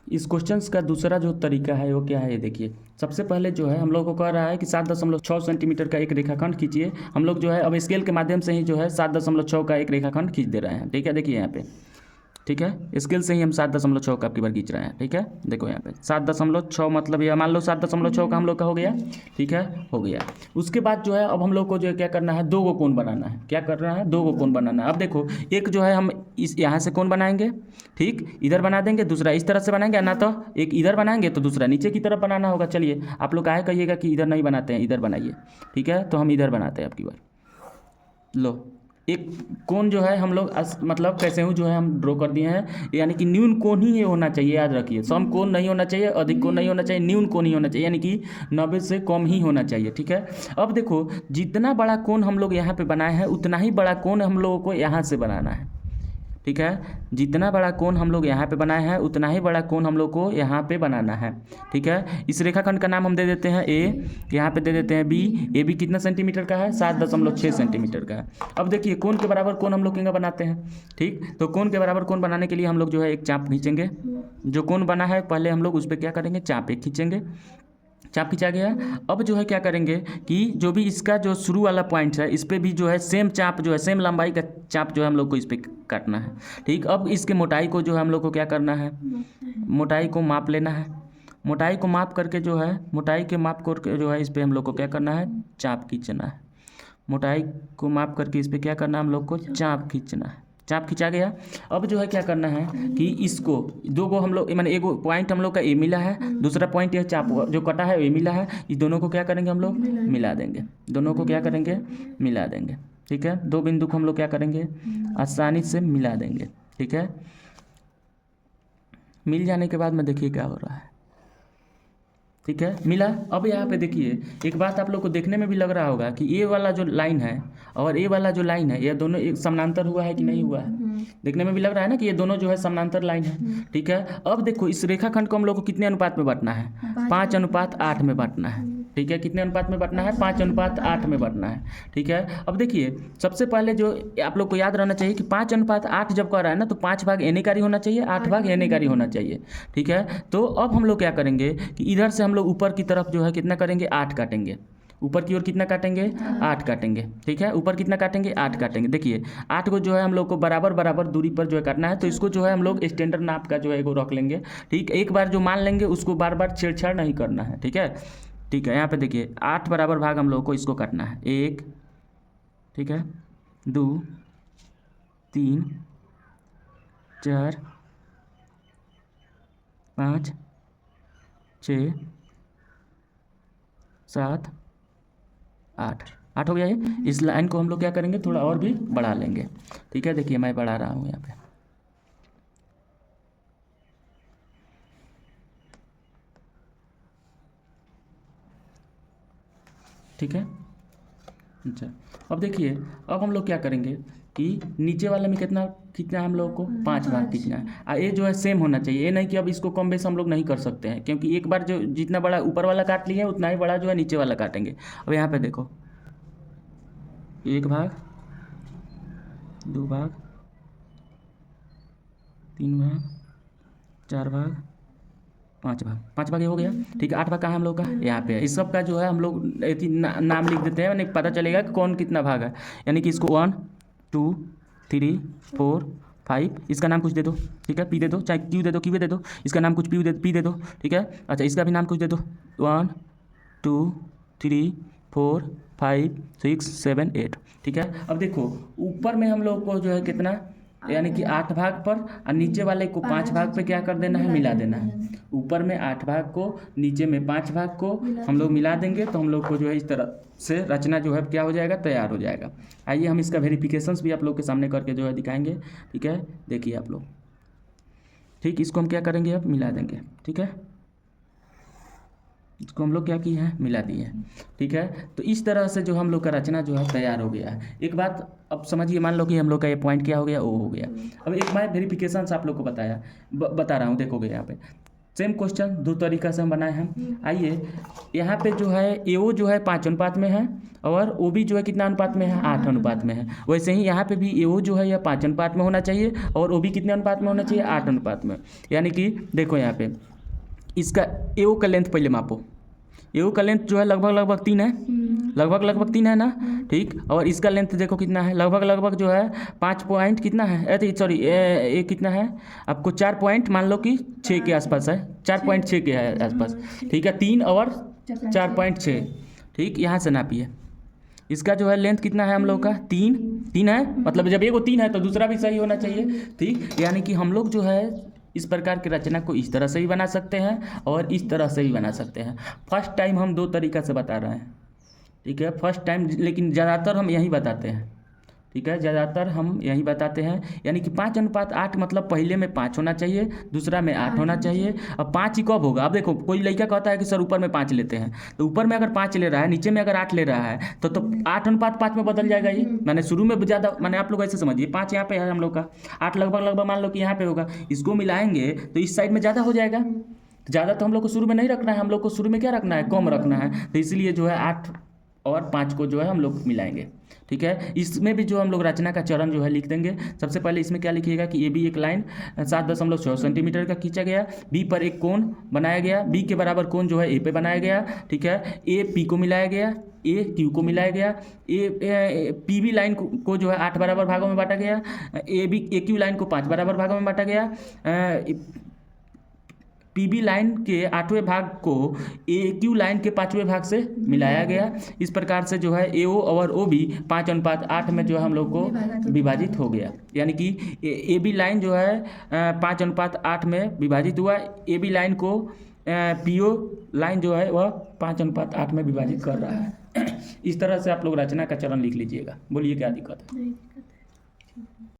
इस क्वेश्चन का दूसरा जो तरीका है वो क्या है, ये देखिए। सबसे पहले जो है हम लोग को कह रहा है कि 7.6 सेंटीमीटर का एक रेखाखंड खींचिए। हम लोग जो है अब स्केल के माध्यम से ही जो है 7.6 का एक रेखाखंड खींच दे रहे हैं। ठीक है, देखिए यहाँ पे, ठीक है, स्केल से ही हम 7.6 का आपकी बार खींच रहे हैं। ठीक है, देखो यहाँ पे 7.6 मतलब ये मान लो 7.6 का हम लोग का हो गया। ठीक है, हो गया। उसके बाद जो है अब हम लोग को जो है क्या करना है, दो गो कोण बनाना है। क्या करना है, दो गो कोण बनाना है। अब देखो एक जो है हम इस यहाँ से कोण बनाएंगे, ठीक, इधर बना देंगे, दूसरा इस तरह से बनाएंगे, ना तो एक इधर बनाएंगे तो दूसरा नीचे की तरफ बनाना होगा। चलिए आप लोग काहे कहिएगा कि इधर नहीं बनाते हैं, इधर बनाइए। ठीक है, तो हम इधर बनाते हैं आपकी बार। लो, एक कोण जो है हम लोग मतलब कैसे हूँ जो है हम ड्रॉ कर दिए हैं, यानी कि न्यून कोण ही ये होना चाहिए, याद रखिए। सम कोण नहीं होना चाहिए, अधिक कोण नहीं होना चाहिए, न्यून कोण ही होना चाहिए, यानी कि 90 से कम ही होना चाहिए। ठीक है, अब देखो जितना बड़ा कोण हम लोग यहाँ पे बनाए हैं उतना ही बड़ा कोण हम लोगों को यहाँ से बनाना है। ठीक है, जितना बड़ा कोण हम लोग यहाँ पे बनाए हैं उतना ही बड़ा कोण हम लोग को यहाँ पे बनाना है। ठीक है, इस रेखाखंड का नाम हम दे देते हैं ए, यहाँ पे दे देते हैं बी। ए बी कितना सेंटीमीटर का है, 7.6 सेंटीमीटर का है। अब देखिए कोण के बराबर कोण हम लोग क्या बनाते हैं। ठीक, तो कोण के बराबर कोण बनाने के लिए हम लोग जो है एक चाप खींचेंगे। जो कोण बना है पहले हम लोग उस पर क्या करेंगे, चाप एक खींचेंगे। चाप खींचा गया। अब जो है क्या करेंगे कि जो भी इसका जो शुरू वाला पॉइंट है इस पर भी जो है सेम चाप जो है, सेम लंबाई का चाप जो है हम लोग को इस पर काटना है। ठीक, अब इसके मोटाई को जो है हम लोग को क्या करना है, मोटाई को माप लेना है। मोटाई को माप करके जो है, मोटाई के माप करके जो है इस पर हम लोग को क्या करना है, चाप खींचना है। मोटाई को माप करके इस पर क्या करना है, हम लोग को चाप खींचना है। चाप खींचा गया। अब जो है क्या करना है कि इसको दो गो हम लोग माने एक पॉइंट हम लोग का ए मिला है, दूसरा पॉइंट यह चाप जो कटा है ए मिला है, इस दोनों को क्या करेंगे हम लोग, मिला देंगे। दोनों को क्या करेंगे, मिला देंगे। ठीक है, दो बिंदु को हम लोग क्या करेंगे, आसानी से मिला देंगे। ठीक है, मिल जाने के बाद में देखिए क्या हो रहा है। ठीक है, मिला। अब यहाँ पे देखिए एक बात आप लोग को देखने में भी लग रहा होगा कि ये वाला जो लाइन है और ये वाला जो लाइन है, ये दोनों एक समानांतर हुआ है कि नहीं हुआ है। देखने में भी लग रहा है ना कि ये दोनों जो है समानांतर लाइन है। ठीक है, अब देखो इस रेखाखंड को हम लोग को कितने अनुपात में बांटना है, 5:8 में बांटना है। ठीक है, कितने अनुपात में बांटना है, 5:8 में बांटना है। ठीक है, अब देखिए सबसे पहले जो आप लोग को याद रहना चाहिए कि 5:8 जब कह रहा है ना, तो 5 भाग एनेकारी होना चाहिए, 8 भाग एनेकारी होना चाहिए। ठीक है, तो अब हम लोग क्या करेंगे कि इधर से हम लोग ऊपर की तरफ जो है कितना करेंगे, 8 काटेंगे। ऊपर की ओर कितना काटेंगे, 8 काटेंगे। ठीक है, ऊपर कितना काटेंगे, 8 काटेंगे। देखिए 8 को जो है हम लोग को बराबर बराबर दूरी पर जो है काटना है, तो इसको जो है हम लोग स्टैंडर्ड नाप का जो है वो रख लेंगे। ठीक, एक बार जो मान लेंगे उसको बार बार छेड़छाड़ नहीं करना है। ठीक है, ठीक है, यहाँ पे देखिए 8 बराबर भाग हम लोग को इसको काटना है। 1, ठीक है, 2, 3, 4, 5, 6, 7, 8, 8 हो गया ये। इस लाइन को हम लोग क्या करेंगे, थोड़ा और भी बढ़ा लेंगे। ठीक है, देखिए मैं बढ़ा रहा हूँ यहाँ पे। ठीक है, अच्छा अब देखिए अब हम लोग क्या करेंगे कि नीचे वाले में कितना खींचना है हम लोग को, 5 भाग खींचना है। और ये जो है सेम होना चाहिए, ये नहीं कि अब इसको कम बेस हम लोग नहीं कर सकते हैं, क्योंकि एक बार जो जितना बड़ा ऊपर वाला काट लिए उतना ही बड़ा जो है नीचे वाला काटेंगे। अब यहाँ पे देखो 1 भाग, 2 भाग, 3 भाग, 4 भाग, 5 भाग, 5 भाग ये हो गया। ठीक है, 8 भाग कहाँ है हम लोग का, यहाँ पे है। इस सब का जो है हम लोग नाम लिख देते हैं, यानी पता चलेगा कि कौन कितना भाग है। यानी कि इसको 1, 2, 3, 4, 5, इसका नाम कुछ दे दो। ठीक है, पी दे दो, चाहे क्यू दे दो, क्यू दे दो, इसका नाम कुछ पी दे दो। ठीक है, अच्छा इसका भी नाम कुछ दे दो, 1, 2, 3, 4, 5, 6, 7, 8। ठीक है, अब देखो ऊपर में हम लोग को जो है कितना, यानी कि 8 भाग पर और नीचे वाले को 5 भाग पे क्या कर देना है, मिला देना है। ऊपर में 8 भाग को, नीचे में 5 भाग को हम लोग मिला देंगे, तो हम लोग को जो है इस तरह से रचना जो है क्या हो जाएगा, तैयार हो जाएगा। आइए हम इसका वेरिफिकेशंस भी आप लोग के सामने करके जो है दिखाएंगे। ठीक है, देखिए आप लोग। ठीक, इसको हम क्या करेंगे, अब मिला देंगे। ठीक है, इसको हम लोग क्या किए हैं, मिला दिए हैं। ठीक है, तो इस तरह से जो हम लोग का रचना जो है तैयार हो गया है। एक बात अब समझिए, मान लो कि हम लोग का ये पॉइंट क्या हो गया, ओ हो गया। अब एक मैं वेरिफिकेशन आप लोग को बता रहा हूँ, देखोगे यहाँ पे सेम क्वेश्चन दो तरीका से हम बनाए हैं। आइए यहाँ पे जो है AO जो है 5 अनुपात में है और OB जो है कितना अनुपात में है, 8 अनुपात में है। वैसे ही यहाँ पे भी AO जो है यह 5 अनुपात में होना चाहिए और OB कितने अनुपात में होना चाहिए, 8 अनुपात में। यानी कि देखो यहाँ पे इसका AO का लेंथ पहले मापो। AO का लेंथ जो है लगभग 3 है, लगभग 3 है ना, ठीक। और इसका लेंथ देखो कितना है, लगभग जो है 5 पॉइंट कितना है, सॉरी ये कितना है आपको 4 पॉइंट मान लो कि 6 के आसपास है, 4.6 के है आसपास, ठीक है। 3 और 4.6, ठीक। यहाँ से नापिए, इसका जो है लेंथ कितना है हम लोग का, 3 है। मतलब जब एगो 3 है तो दूसरा भी सही होना चाहिए, ठीक। यानी कि हम लोग जो है इस प्रकार की रचना को इस तरह से भी बना सकते हैं और इस तरह से भी बना सकते हैं। फर्स्ट टाइम हम 2 तरीका से बता रहे हैं, ठीक है, फर्स्ट टाइम। लेकिन ज़्यादातर हम यही बताते हैं, ठीक है, ज़्यादातर हम यही बताते हैं। यानी कि 5 अनुपात 8 मतलब पहले में 5 होना चाहिए, दूसरा में 8 होना चाहिए। अब 5 ही कब होगा, अब देखो कोई लड़का कहता है कि सर ऊपर में 5 लेते हैं, तो ऊपर में अगर 5 ले रहा है, नीचे में अगर 8 ले रहा है तो 8 अनुपात 5 में बदल जाएगा। ये मैंने शुरू में ज़्यादा, मैंने आप लोग ऐसे समझिए 5 यहाँ पे है हम लोग का, 8 लगभग मान लो कि यहाँ पे होगा, इसको मिलाएंगे तो इस साइड में ज़्यादा हो जाएगा। ज़्यादा तो हम लोग को शुरू में नहीं रखना है, हम लोग को शुरू में क्या रखना है, कम रखना है। तो इसलिए जो है 8 और 5 को जो है हम लोग मिलाएंगे, ठीक है। इसमें भी जो हम लोग रचना का चरण जो है लिख देंगे। सबसे पहले इसमें क्या लिखिएगा कि AB एक लाइन 7.6 सेंटीमीटर का खींचा गया, B पर एक कोण बनाया गया, B के बराबर कोण जो है A पे बनाया गया, ठीक है। AP को मिलाया गया, AQ को मिलाया गया, PB लाइन को जो है 8 बराबर भागों में बांटा गया, AQ लाइन को 5 बराबर भागों में बांटा गया, PB लाइन के 8वें भाग को AQ लाइन के 5वें भाग से मिलाया गया। इस प्रकार से जो है AO और OB 5 अनुपात 8 में जो है हम लोग को विभाजित हो गया। यानी कि AB लाइन जो है 5 अनुपात 8 में विभाजित हुआ, AB लाइन को PO लाइन जो है वह 5 अनुपात 8 में विभाजित कर रहा है। इस तरह से आप लोग रचना का चरण लिख लीजिएगा। बोलिए क्या दिक्कत है।